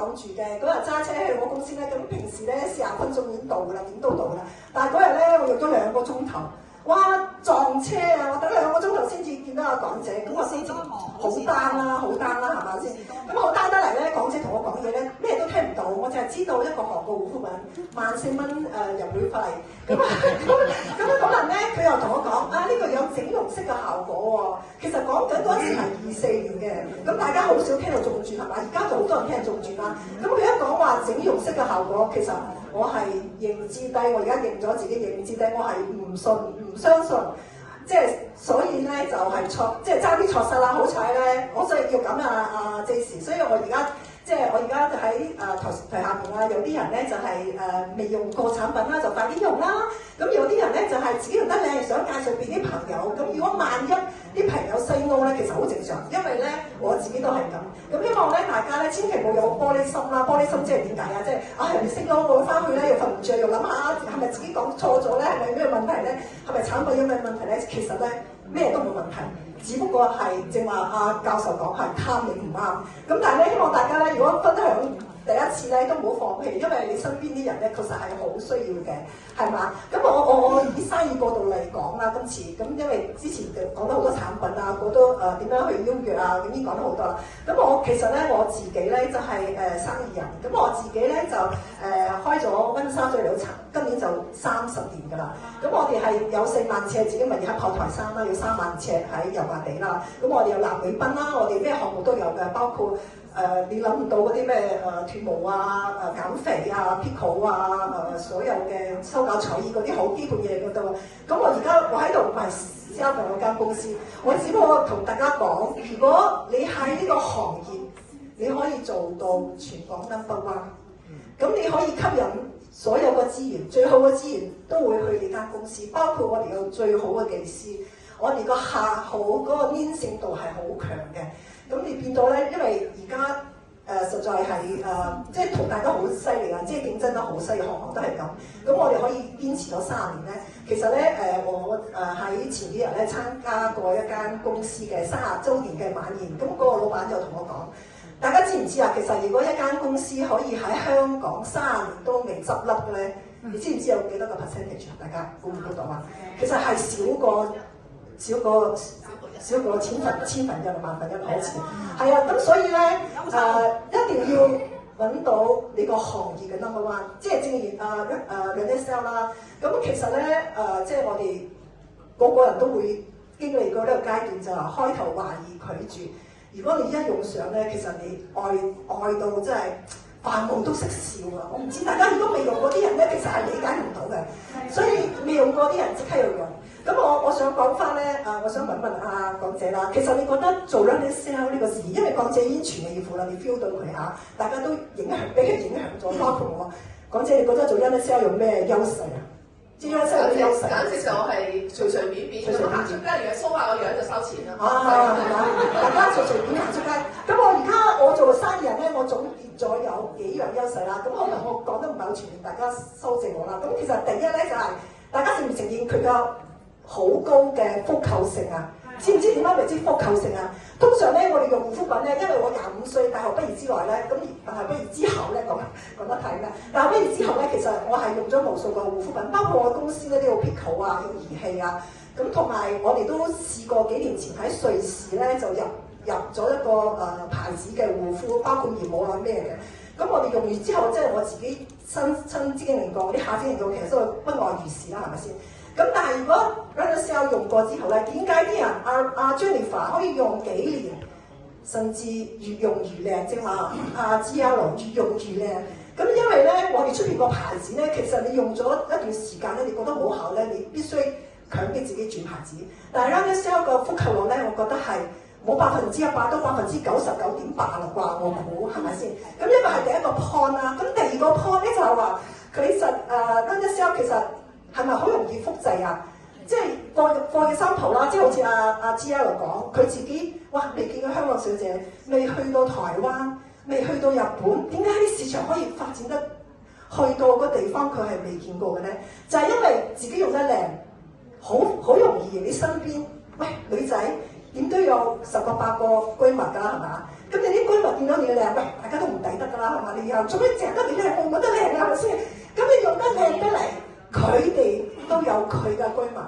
朗住嘅，嗰日揸車去我公司咧，咁平時咧40分鐘已經到㗎啦，點都到㗎啦。但係嗰日咧，我用咗2個鐘頭，哇撞車啊！我等2個鐘頭先至見到阿港姐，咁我先至好 down 啦，好 down 啦，係咪先？咁好 down 得嚟咧，港姐同我講嘢咧，咩都聽唔到，我就係知道一個韓國護膚品14,000蚊入會費。咁嗰輪咧，佢又同我講啊，呢個有整容式嘅效果喎。其實講緊嗰時係24年嘅，咁大家好少聽到中轉係嘛？而家就好多人聽中轉啦。咁佢一講話整容式嘅效果，其實我係認知低，我而家認咗自己認知低，我係唔信唔相信，即係所以咧就係錯，即係爭啲錯失啦。好彩咧，我所以要咁啊J時，所以我而家。即係我而家喺台下面啦，有啲人咧就係未用過產品啦，就快啲用啦。咁有啲人咧就係自己用得靚，想介紹俾啲朋友。咁如果萬一啲朋友say no咧，其實好正常，因為咧我自己都係咁。咁希望咧大家咧千祈唔好有玻璃心啦。玻璃心即係點解啊？即係人哋 say no，我翻去咧又瞓唔着，又諗下係咪自己講錯咗咧？係咪咩問題咧？係咪產品有咩問題咧？其實咧咩都冇問題。只不過係正話阿教授講係貪你唔啱，咁但係咧希望大家咧，如果分享第一次咧都唔好放棄，因為你身邊啲人咧確實係好需要嘅，係嘛？咁我以生意角度嚟講啦，今次咁因為之前講咗好多產品啊，好多點樣去邀約啊，咁已經講咗好多啦。咁我其實咧我自己咧就係生意人，咁我自己咧就開咗溫莎最老層，今年就30年㗎啦。咁我哋係有4萬尺自己物業喺炮台山啦，有3萬尺喺油麻地啦。咁我哋有南美賓啦，我哋咩項目都有嘅，包括你諗唔到嗰啲咩脫毛啊、減肥啊、Pico 啊、所有嘅修甲彩衣嗰啲好基本嘢嗰度。咁我喺度唔係 sell 嗰間公司，我只不過同大家講，如果你喺呢個行業，你可以做到全港 No.1，咁你可以吸引所有嘅資源，最好嘅資源都會去你間公司，包括我哋有最好嘅技師，我哋個客好嗰個黏性度係好強嘅。咁你變到咧，因為而家實在係即係同大家好犀利啊，即係競爭得好犀利，行行都係咁。咁我哋可以堅持咗30年咧，其實咧我喺前幾日咧參加過一間公司嘅30週年嘅晚宴，咁嗰個老闆就同我講，大家知唔知啊？其實如果一間公司可以喺香港30年都未執笠嘅咧，你知唔知有幾多個 percentage 啊？大家估唔估到啊？其實係少過千分一、萬分一好似，係啊，咁所以咧一定要揾到你個行業嘅 No.1，即係正如兩 sell 啦。咁其實咧即係我哋個個人都會經歷過呢個階段，就係開頭懷疑拒絕。如果你一用上咧，其實你愛到真係飯後都識笑啊！我唔知大家如果未用過啲人咧，其實係理解唔到嘅，所以未用過啲人即刻要用。咁我想講翻咧，我想問阿港姐啦，其實你覺得做 running sale 呢個事，因為港姐已經全力以赴啦，你 feel 到佢嚇，大家都俾佢影響咗，包括我。港姐，你覺得做 running sale 有咩優勢啊？即係 running sale 有咩優勢？簡直就係隨隨便便咁行出街，如果 show 下個樣就收錢啦。係嘛？大家隨隨便行出街。咁我做生意人咧，我總結咗有幾樣優勢啦。咁可能我講得唔係好全面，大家修正我啦。咁其實第一咧就係、大家承唔承認佢嘅好高嘅複購性啊？知唔知點解為之複購性啊？通常咧，我哋用護膚品咧，因為我25歲大學畢業之內咧，咁大學畢業之後咧講得睇啦。大學畢業之後咧，其實我係用咗無數個護膚品，包括我公司咧都有 Pico 啊，有儀器啊，咁同埋我哋都試過幾年前喺瑞士咧就入咗一個牌子嘅護膚，包括面膜啊咩嘅。咁我哋用完之後，即係我自己親經歷過，啲客經歷過，其實都不外如是啦，係咪先？咁但係如果 running sale 用過之後咧，點解啲人阿 Jennifer 可以用幾年，甚至越用越靚？即係話阿 GL 越用越靚。咁因為咧，我哋出邊個牌子咧，其實你用咗一段時間咧，你覺得冇效咧，你必須強迫自己轉牌子。但係 running sale 個複購率咧，我覺得係冇100%，都99.8%啦啩，我估係咪先？咁因為係第一個 point 啦，咁第二個 point 咧就係話佢實running sale 其實係咪好容易複製啊？即係貨嘅三圖啦，即係好似阿 GL 講，佢自己哇未見過香港小姐，未去到台灣，未去到日本，點解啲市場可以發展得去到個地方佢係未見過嘅咧？就係因為自己用得靚，好容易你身邊喂女仔點都有10個8個閨蜜㗎係嘛？咁你啲閨蜜見到你嘅靚，喂大家都唔抵得㗎啦，係嘛？你又做咩整得你靚？我覺得靚係咪先？咁你用得靚得嚟，佢哋都有佢嘅居民。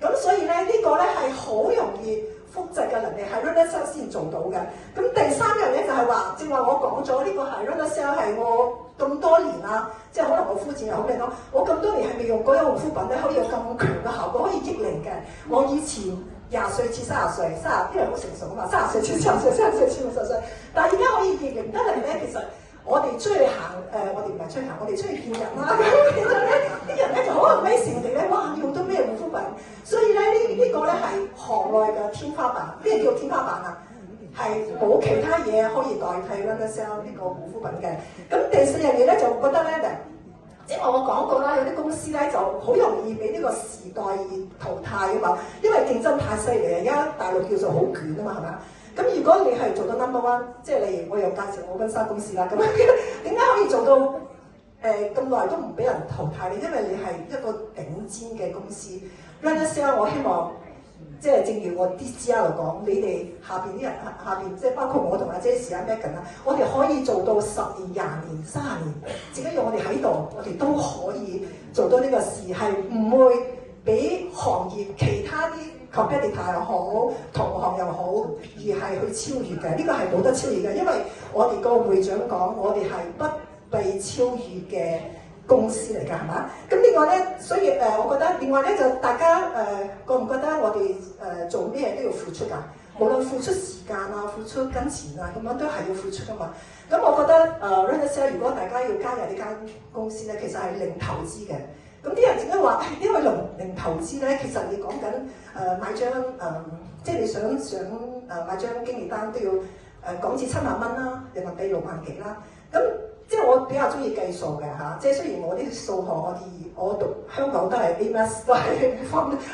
咁所以咧，呢個咧係好容易複製嘅能力，係 Runner Cell 先做到嘅。咁第三樣嘢就係話，正話我講咗呢個係 Runner Cell 係我咁多年啦，即係可能我膚淺又好嚟講，我咁多年係未用過一個護膚品咧，可以有咁強嘅效果，可以益靈嘅。我以前20歲至30歲，30因為好成熟啊嘛，30歲至30歲，30歲至50歲，但係而家可以益靈得嚟咧，其實。我哋出去行，我哋唔係出去行，我哋出去見人啦。咁其實咧，啲人咧就好 amazing 地咧，哇！用到咩護膚品？所以咧，呢個咧係行內嘅天花板。咩叫天花板啊？係冇其他嘢可以代替 Runner Cell 呢個護膚品嘅。咁第四樣嘢咧就覺得咧，即係我講過啦，有啲公司咧就好容易俾呢個時代而淘汰啊嘛，因為競爭太犀利啊！而家大陸叫做好捲啊嘛，係咪啊？咁如果你係做到 number one， 即係例如我又介紹我婚紗公司啦，咁點解可以做到咁耐都唔俾人淘汰咧？因為你係一個頂尖嘅公司。Runner Cell 我希望即係正如我啲 GR 講，你哋下邊啲人下邊即係包括我同阿 Jess 阿 Megan 啦，我哋可以做到10年、20年、30年，只要我哋喺度，我哋都可以做到呢個事，係唔會俾行業其他啲competitor 又好，同行又好，而係去超越嘅。呢個係冇得超越嘅，因為我哋個會長講，我哋係不被超越嘅公司嚟㗎，係嘛？咁另外咧，所以我覺得另外咧就大家覺唔覺得我哋做咩都要付出㗎？無論付出時間啊、付出金錢啊，咁樣都係要付出㗎嘛。咁我覺得Runner Cell 如果大家要加入呢間公司咧，其實係零投資嘅。咁啲人點解話因為零投資咧？其實你講緊買張即係你想買張經理單都要港紙7萬蚊啦，人民幣6萬幾啦。咁即係我比較中意計數嘅嚇，即係雖然我啲數學我讀香港都係 A-Math 都係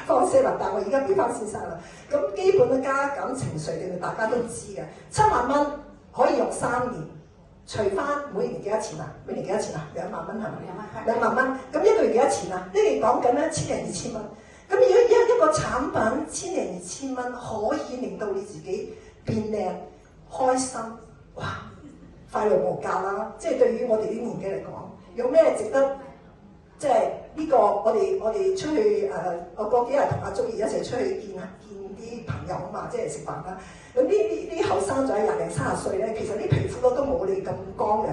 方寫文，但係我而家俾翻先生啦。咁基本嘅加減乘除定大家都知嘅，7萬蚊可以用3年。除翻每年幾多錢啊？每年幾多錢啊？2萬蚊係咪？2萬蚊。咁一個月幾多錢啊？呢個講緊咧1000零2000蚊。咁如果一個產品1000零2000蚊可以令到你自己變靚、開心，哇！快樂無價啦！即係對於我哋啲年紀嚟講，有咩值得？即係呢個我哋出去我過幾日同阿祖兒一齊出去見啲朋友啊嘛，即係食飯啦。咁啲後生仔20零30歲咧，其實啲皮膚都冇你咁光嘅。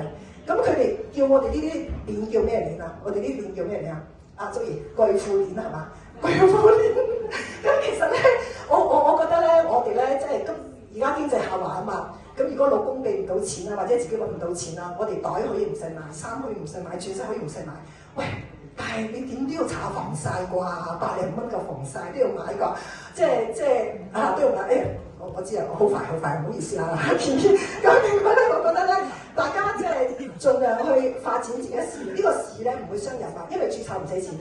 咁佢哋叫我哋呢啲臉叫咩臉啊？我哋啲臉叫咩臉啊？阿祖兒貴婦臉係嘛？貴婦臉。咁其實咧，我覺得咧，我哋咧即係而家經濟下滑啊嘛。咁如果老公俾唔到錢啊，或者自己揾唔到錢啊，我哋袋可以唔使買，衫可以唔使買，鑽石可以唔使買。喂！但係你點都要搽防曬啩，100零蚊嘅防曬都要買㗎，即係都要買。我知啊，我好快，唔好意思啊，偏偏咁另外咧，我覺得咧，大家即係盡量去發展自己嘅事業。呢個事咧唔會傷人啊，因為註冊唔使錢。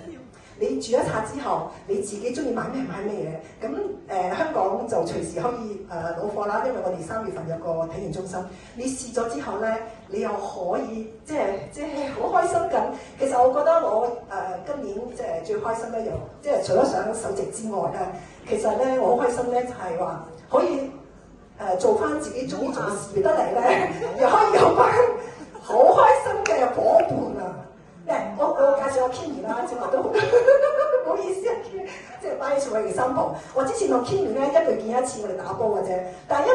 你註咗冊之後，你自己中意買咩買咩嘢。咁香港就隨時可以攞貨啦，因為我哋3月份有個體驗中心。你試咗之後咧，你又可以即係好開心咁。其實我覺得我今年即係最開心咧，又即係除咗上首席之外咧，其實咧我好開心咧，就係話可以做翻自己中意做嘅事得嚟咧，又可以有翻好開心嘅夥伴啊！我介紹阿 Kimi 啦，正話都好，唔好意思啊，即係擺起做嘅example。我之前同 Kimi 咧1個月見一次，我哋打波嘅啫。但係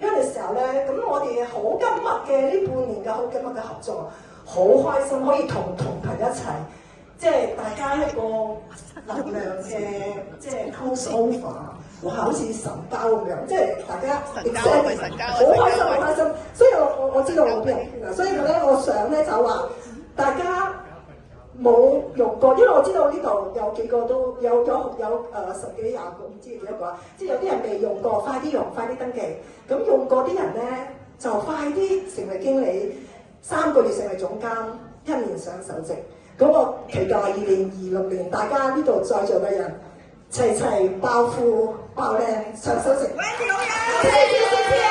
因為時候咧，咁我哋好緊密嘅呢半年嘅好緊密嘅合作，好開心可以同朋一齊，即係大家一個能量嘅即係 cross over， 哇！好似神交咁樣，即係大家好開心。所以我知道我邊人，所以咧我想咧就話。大家冇用過，因為我知道呢度有幾個都有10幾20個，唔知幾多個啊！即係有啲人未用過，快啲用，快啲登記。咁用過啲人咧，就快啲成為經理，3個月成為總監，1年上首席。咁我期待2026年，大家呢度在座嘅人齊齊爆富爆靚上首席。謝謝。